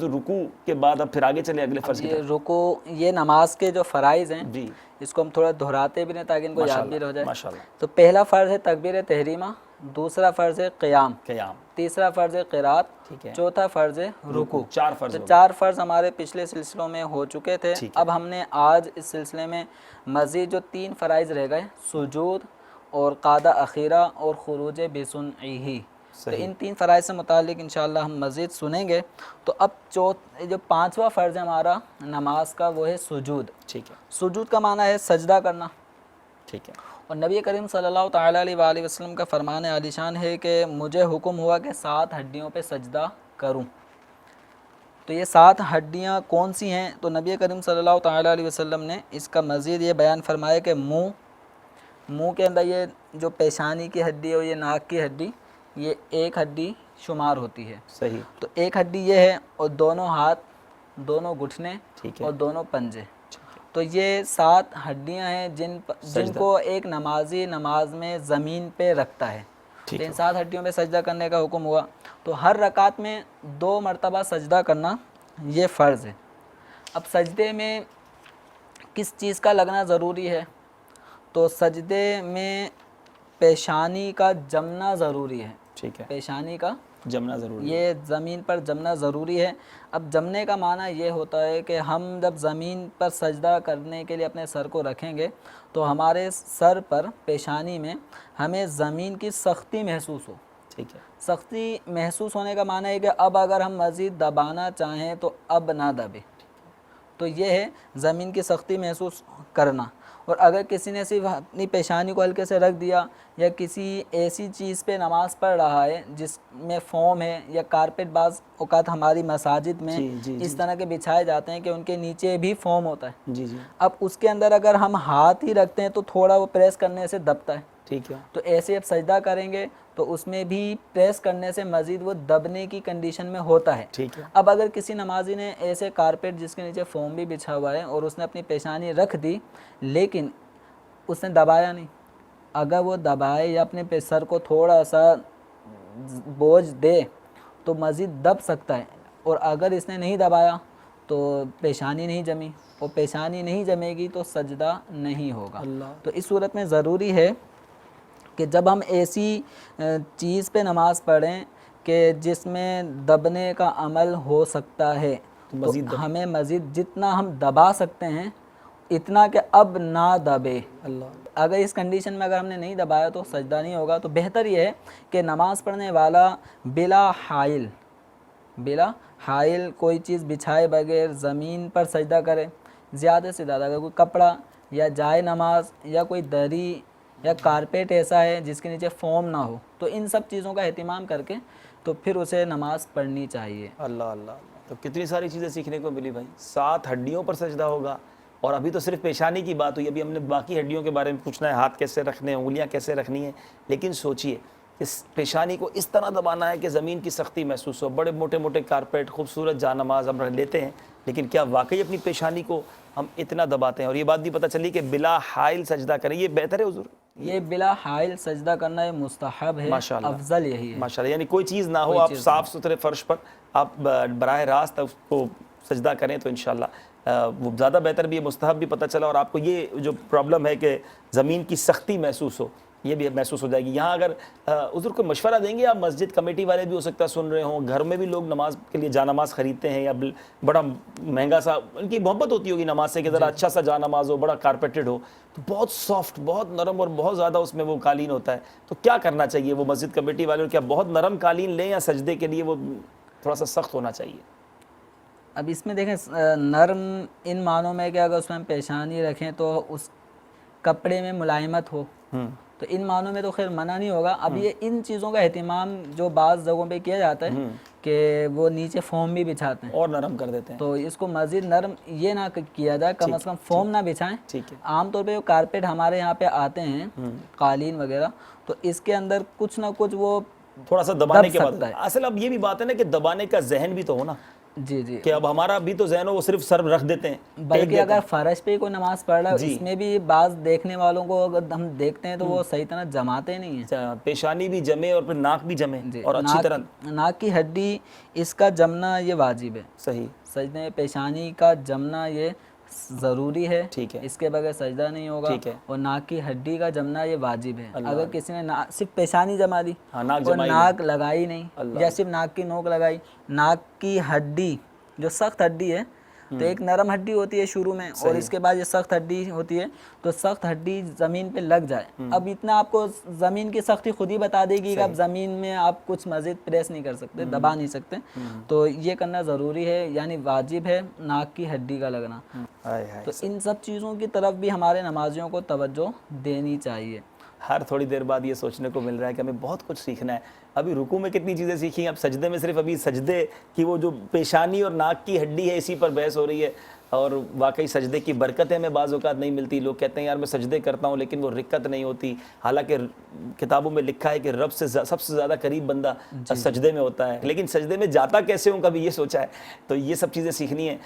رکوع کے بعد اب پھر آگے چلے اگلے فرض کی یہ طرف۔ رکوع، یہ نماز کے جو فرائض ہیں جی اس کو ہم تھوڑا دہراتے بھی نہیں تاکہ ان کو یاد بھی رہ جائے۔ ماشاءاللہ۔ تو پہلا فرض ہے تکبیر تحریمہ، دوسرا فرض ہے قیام، قیام، تیسرا فرض ہے قرات، ٹھیک ہے، چوتھا فرض ہے رکوع۔ چار فرض تو ہو گئے۔ چار فرض ہمارے پچھلے سلسلوں میں ہو چکے تھے۔ ٹھیک ہے۔ اب ہم نے آج اس سلسلے میں مزید جو 3 فرائض رہ گئے، سجود اور قعدہ اخیرہ اور خروج بسنعہ، تو ان 3 فرائض سے متعلق انشاءاللہ ہم مزید سنیں گے۔ تو اب جو 5واں فرض ہے ہمارا نماز کا وہ ہے سجود۔ ٹھیک ہے، سجود کا معنی ہے سجدہ کرنا، ٹھیک ہے، اور نبی کریم صلی اللہ تعالیٰ علیہ وآلہ وسلم کا فرمان عالی شان ہے کہ مجھے حکم ہوا کہ 7 ہڈیوں پہ سجدہ کروں۔ تو یہ 7 ہڈیاں کون سی ہیں؟ تو نبی کریم صلی اللہ تعالیٰ علیہ وسلم نے اس کا مزید یہ بیان فرمایا کہ منہ کے اندر یہ جو پیشانی کی ہڈی اور یہ ناک کی ہڈی، یہ ایک ہڈی شمار ہوتی ہے۔ صحیح، تو ایک ہڈی یہ ہے، اور دونوں ہاتھ، دونوں گھٹنے ٹھیک ہے، اور دونوں پنجے، تو یہ 7 ہڈیاں ہیں جن کو ایک نمازی نماز میں زمین پہ رکھتا ہے۔ تو ان 7 ہڈیوں پہ سجدہ کرنے کا حکم ہوا۔ تو ہر رکعت میں 2 مرتبہ سجدہ کرنا یہ فرض ہے۔ اب سجدے میں کس چیز کا لگنا ضروری ہے؟ تو سجدے میں پیشانی کا جمنا ضروری ہے۔ ٹھیک ہے، پیشانی کا جمنا ضروری ہے۔ یہ زمین پر جمنا ضروری ہے۔ اب جمنے کا معنی یہ ہوتا ہے کہ ہم جب زمین پر سجدہ کرنے کے لیے اپنے سر کو رکھیں گے تو ہمارے سر پر پیشانی میں ہمیں زمین کی سختی محسوس ہو۔ ٹھیک ہے، سختی محسوس ہونے کا معنی ہے کہ اب اگر ہم مزید دبانا چاہیں تو اب نہ دبے، تو یہ ہے زمین کی سختی محسوس کرنا۔ اور اگر کسی نے صرف اپنی پیشانی کو ہلکے سے رکھ دیا، یا کسی ایسی چیز پہ نماز پڑھ رہا ہے جس میں فوم ہے یا کارپیٹ، بعض اوقات ہماری مساجد میں اس طرح کے بچھائے جاتے ہیں کہ ان کے نیچے بھی فوم ہوتا ہے، جی جی، اب اس کے اندر اگر ہم ہاتھ ہی رکھتے ہیں تو تھوڑا وہ پریس کرنے سے دبتا ہے۔ ٹھیک ہے، تو ایسے اب سجدہ کریں گے تو اس میں بھی پریس کرنے سے مزید وہ دبنے کی کنڈیشن میں ہوتا ہے۔ ٹھیک ہے، اب اگر کسی نمازی نے ایسے کارپیٹ جس کے نیچے فوم بھی بچھا ہوا ہے اور اس نے اپنی پیشانی رکھ دی لیکن اس نے دبایا نہیں، اگر وہ دبائے یا اپنے سر کو تھوڑا سا بوجھ دے تو مزید دب سکتا ہے، اور اگر اس نے نہیں دبایا تو پیشانی نہیں جمی، اور پیشانی نہیں جمے گی تو سجدہ نہیں ہوگا۔ تو اس صورت میں ضروری ہے کہ جب ہم ایسی چیز پہ نماز پڑھیں کہ جس میں دبنے کا عمل ہو سکتا ہے تو ہمیں مزید جتنا ہم دبا سکتے ہیں اتنا کہ اب نہ دبے۔ اگر اس کنڈیشن میں اگر ہم نے نہیں دبایا تو سجدہ نہیں ہوگا۔ تو بہتر یہ ہے کہ نماز پڑھنے والا بلا حائل کوئی چیز بچھائے بغیر زمین پر سجدہ کرے، زیادہ سے زیادہ اگر کوئی کپڑا یا جائے نماز یا کوئی دری یا کارپیٹ ایسا ہے جس کے نیچے فوم نہ ہو، تو ان سب چیزوں کا اہتمام کر کے تو پھر اسے نماز پڑھنی چاہیے۔ اللہ اللہ، تو کتنی ساری چیزیں سیکھنے کو ملی بھائی۔ 7 ہڈیوں پر سجدہ ہوگا، اور ابھی تو صرف پیشانی کی بات ہوئی، ابھی ہم نے باقی ہڈیوں کے بارے میں پوچھنا ہے، ہاتھ کیسے رکھنے ہیں، انگلیاں کیسے رکھنی ہیں، لیکن سوچئے اس پیشانی کو اس طرح دبانا ہے کہ زمین کی سختی محسوس ہو۔ بڑے موٹے موٹے کارپیٹ، خوبصورت جانماز ہم لیتے ہیں، لیکن کیا واقعی اپنی پیشانی کو ہم اتنا دباتے ہیں؟ اور یہ بات بھی پتہ چلی کہ بلا حائل سجدہ کریں، یہ بہتر ہے حضور؟ یہ بلا حائل سجدہ کرنا یہ مستحب ہے، افضل یہی ہے ماشاءاللہ، یعنی کوئی چیز نہ ہو، آپ صاف ستھرے فرش پر آپ براہ راست اس کو سجدہ کریں تو انشاءاللہ وہ زیادہ بہتر بھی ہے، مستحب بھی پتہ چلا، اور آپ کو یہ جو پرابلم ہے کہ زمین کی سختی محسوس ہو یہ بھی محسوس ہو جائے گی۔ یہاں اگر حضور کو مشورہ دیں گے، آپ مسجد کمیٹی والے بھی ہو سکتا ہے سن رہے ہوں، گھر میں بھی لوگ نماز کے لیے جانماز خریدتے ہیں، یا بڑا مہنگا سا، ان کی محبت ہوتی ہوگی نماز سے کہ ذرا اچھا سا جانماز ہو، بڑا کارپیٹڈ ہو، تو بہت سافٹ، بہت نرم اور بہت زیادہ اس میں وہ قالین ہوتا ہے، تو کیا کرنا چاہیے وہ مسجد کمیٹی والے؟ کیا بہت نرم قالین لیں یا سجدے کے لیے وہ تھوڑا سا سخت ہونا چاہیے؟ اب اس میں دیکھیں نرم ان معنوں میں کہ اگر اس میں ہم پیشانی رکھیں تو اس کپڑے میں ملائمت ہو، تو ان معنوں میں تو خیر منع نہیں ہوگا۔ اب یہ ان چیزوں کا اہتمام جو بعض جگہوں پہ کیا جاتا ہے کہ وہ نیچے فوم بھی بچھاتے ہیں اور نرم کر دیتے ہیں، تو اس کو مزید نرم یہ نہ کیا جائے، کم از کم فوم نہ بچھائیں۔ عام طور پہ جو کارپیٹ ہمارے یہاں پہ آتے ہیں قالین وغیرہ، تو اس کے اندر کچھ نہ کچھ وہ تھوڑا سا دبانے کے بعد، اصل اب یہ بھی بات ہے نا کہ دبانے کا ذہن بھی تو ہونا، جی جی کہ اب ہمارا بھی تو ذہن ہو وہ صرف سر رکھ دیتے ہیں. بلکہ اگر فرش پہ کوئی نماز پڑھ رہا ہے اس میں بھی بعض دیکھنے والوں کو اگر ہم دیکھتے ہیں تو وہ صحیح طرح جماتے نہیں ہیں. پیشانی بھی جمے اور پھر ناک بھی جمے اور اچھی طرح. ناک کی ہڈی اس کا جمنا یہ واجب ہے. صحیح. سجدے میں پیشانی کا جمنا یہ ضروری ہے. ٹھیک ہے. اس کے بغیر سجدہ نہیں ہوگا. ٹھیک ہے. اور ناک کی ہڈی کا جمنا یہ واجب ہے. اگر کسی نے صرف پیشانی جما دی اور ناک لگائی نہیں یا صرف ناک کی نوک لگائی, ناک کی ہڈی جو سخت ہڈی ہے تو ایک نرم ہڈی ہوتی ہے شروع میں اور اس کے بعد یہ سخت ہڈی ہوتی ہے, تو سخت ہڈی زمین پہ لگ جائے. اب اتنا آپ کو زمین کی سختی خود ہی بتا دے گی کہ اب زمین میں آپ کچھ مزید پریس نہیں کر سکتے, دبا نہیں سکتے, تو یہ کرنا ضروری ہے, یعنی واجب ہے ناک کی ہڈی کا لگنا. تو ان سب چیزوں کی طرف بھی ہمارے نمازیوں کو توجہ دینی چاہیے. ہر تھوڑی دیر بعد یہ سوچنے کو مل رہا ہے کہ ہمیں بہت کچھ سیکھنا ہے. ابھی رکوع میں کتنی چیزیں سیکھی ہیں, اب سجدے میں صرف ابھی سجدے کی وہ جو پیشانی اور ناک کی ہڈی ہے اسی پر بحث ہو رہی ہے. اور واقعی سجدے کی برکتیں ہمیں بعض اوقات نہیں ملتی. لوگ کہتے ہیں یار میں سجدے کرتا ہوں لیکن وہ رکت نہیں ہوتی, حالانکہ کتابوں میں لکھا ہے کہ رب سے سب سے زیادہ قریب بندہ سجدے میں ہوتا ہے. لیکن سجدے میں جاتا کیسے ہوں کبھی یہ سوچا ہے؟ تو یہ سب چیزیں سیکھنی ہیں.